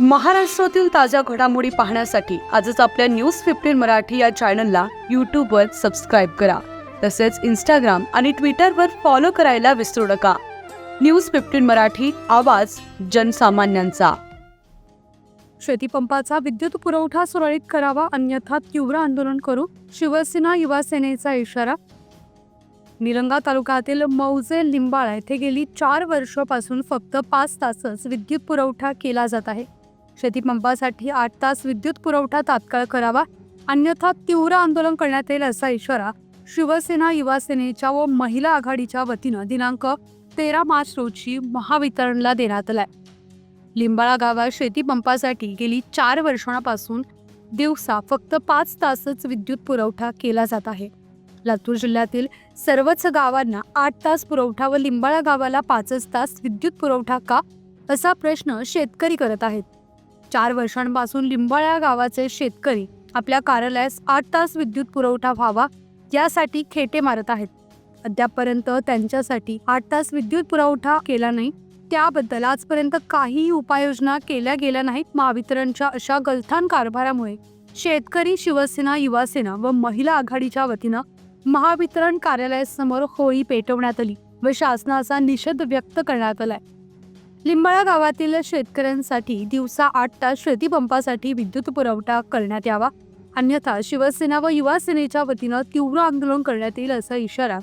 महाराष्ट्रातील ताज्या घडामोडी पाहण्यासाठी आजच आपल्या न्यूज 15 मराठी या चॅनलला यूट्यूबवर सबस्क्राईब करा. तसेच इंस्टाग्राम आणि ट्विटरवर फॉलो करायला विसरू नका. न्यूज 15 मराठी, आवाज जनसामान्यांचा. शेतीपंपाचा विद्युत पुरवठा सुरळीत करावा, अन्यथा तीव्र आंदोलन करू, शिवसेना युवा सेनेचा इशारा. निलंगा तालुक्यातील मौजे लिंबाळा येथे गेली 4 वर्षांपासून फक्त 5 तासच विद्युत पुरवठा केला जात आहे. शेतीपंपासाठी 8 तास विद्युत पुरवठा तात्काळ करावा, अन्यथा तीव्र आंदोलन करण्यात येईल असा इशारा शिवसेना युवा सेनेच्या व महिला आघाडीच्या वतीनं दिनांक 13 मार्च रोजी महावितरणला देण्यात आलाय. लिंबाळा गावात शेतीपंपासाठी गेली 4 वर्षांपासून दिवसा फक्त 5 तासच विद्युत पुरवठा केला जात आहे. लातूर जिल्ह्यातील सर्वच गावांना 8 तास पुरवठा व लिंबाळा गावाला 5 तास विद्युत पुरवठा का, असा प्रश्न शेतकरी करत आहेत. 4 वर्षांपासून लिंबाळा गावाचे शेतकरी आपल्या कार्यालयास 8 तास विद्युत पुरवठा व्हावा यासाठी खेटे मारत आहेत. अद्यापपर्यंत त्यांच्यासाठी 8 तास विद्युत पुरवठा केला नाही. त्याबद्दल आजपर्यंत काहीही उपाययोजना केल्या गेल्या नाहीत. महावितरणच्या अशा गलथान कारभारामुळे शेतकरी, शिवसेना युवा सेना व महिला आघाडीच्या वतीनं महावितरण कार्यालयासमोर होळी पेटवण्यात आली व शासनाचा निषेध व्यक्त करण्यात आलाय. लिंबाळा गावातील शेतकऱ्यांसाठी दिवसा 8 तास शेतीपंपासाठी विद्युत पुरवठा करण्यात यावा, अन्यथा शिवसेना व युवा सेनेच्या वतीनं तीव्र आंदोलन करण्यात येईल असा इशारा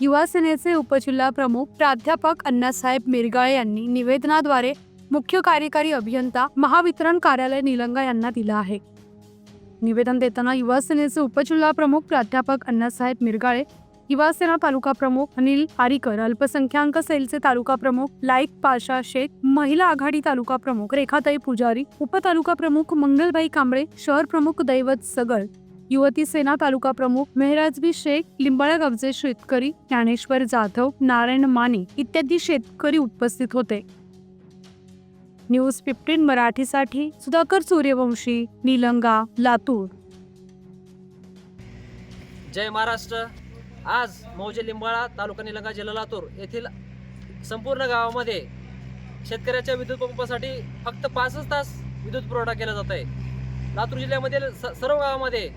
युवा सेनेचे उपजिल्हा प्रमुख प्राध्यापक अण्णासाहेब मिरगाळे यांनी निवेदनाद्वारे मुख्य कार्यकारी अभियंता, महावितरण कार्यालय, निलंगा यांना दिला आहे. निवेदन देताना युवा सेनेचे उपजिल्हा प्रमुख प्राध्यापक अण्णासाहेब मिरगाळे, युवा सेना तालुका प्रमुख अनिल आरीकर, अल्पसंख्याक सेलचे तालुका प्रमुख लाईक पाशा शेख, महिला आघाडी तालुका प्रमुख रेखाताई पुजारी, उपतालुका प्रमुख मंगलबाई कांबळे, शहर प्रमुख दैवत सगळ, युवती सेना तालुका प्रमुख मेहराजबी शेख, लिंबाळा गावचे शेतकरी ज्ञानेश्वर जाधव, नारायण माने इत्यादी शेतकरी उपस्थित होते. न्यूज 15 मराठीसाठी सुधाकर सूर्यवंशी, निलंगा, लातूर. जय महाराष्ट्र. आज मौजे लिंबाळा तालुका निलंगा जिल्हा लातूर येथील संपूर्ण गावामध्ये शेतकऱ्याच्या विद्युत पंपासाठी फक्त 5 तास विद्युत पुरवठा केला जात आहे. लातूर जिल्ह्यामधील सर्व गावामध्ये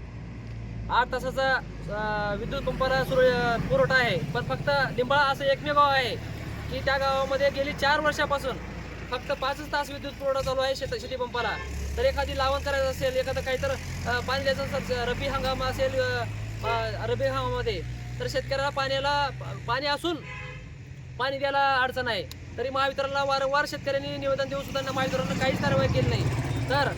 8 तासाचा विद्युत पंपाला पुरवठा आहे. पण फक्त लिंबाळा असं एकमेव गाव आहे की त्या गावामध्ये गेली 4 वर्षापासून फक्त 5 तास विद्युत पुरवठा चालू आहे शेतीपंपाला. तर एखादी लावण करायचं असेल, एखादं काहीतरी पाणी द्यायचं असेल, रब्बी हंगाम असेल, रब्बी हंगामामध्ये तर शेतकऱ्याला पाणी असून पाणी द्यायला अडचण आहे. तरी महावितरणला वारंवार शेतकऱ्यांनी निवेदन देऊन सुद्धा महावितरणनं काहीच कारवाई केली नाही. तर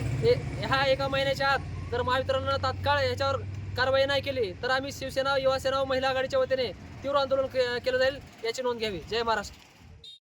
ह्या 1 महिन्याच्या आत जर महावितरणनं तात्काळ ह्याच्यावर कारवाई नाही केली तर आम्ही शिवसेना, युवा सेना व महिला आघाडीच्या वतीने तीव्र आंदोलन केलं जाईल, याची नोंद घ्यावी. जय महाराष्ट्र.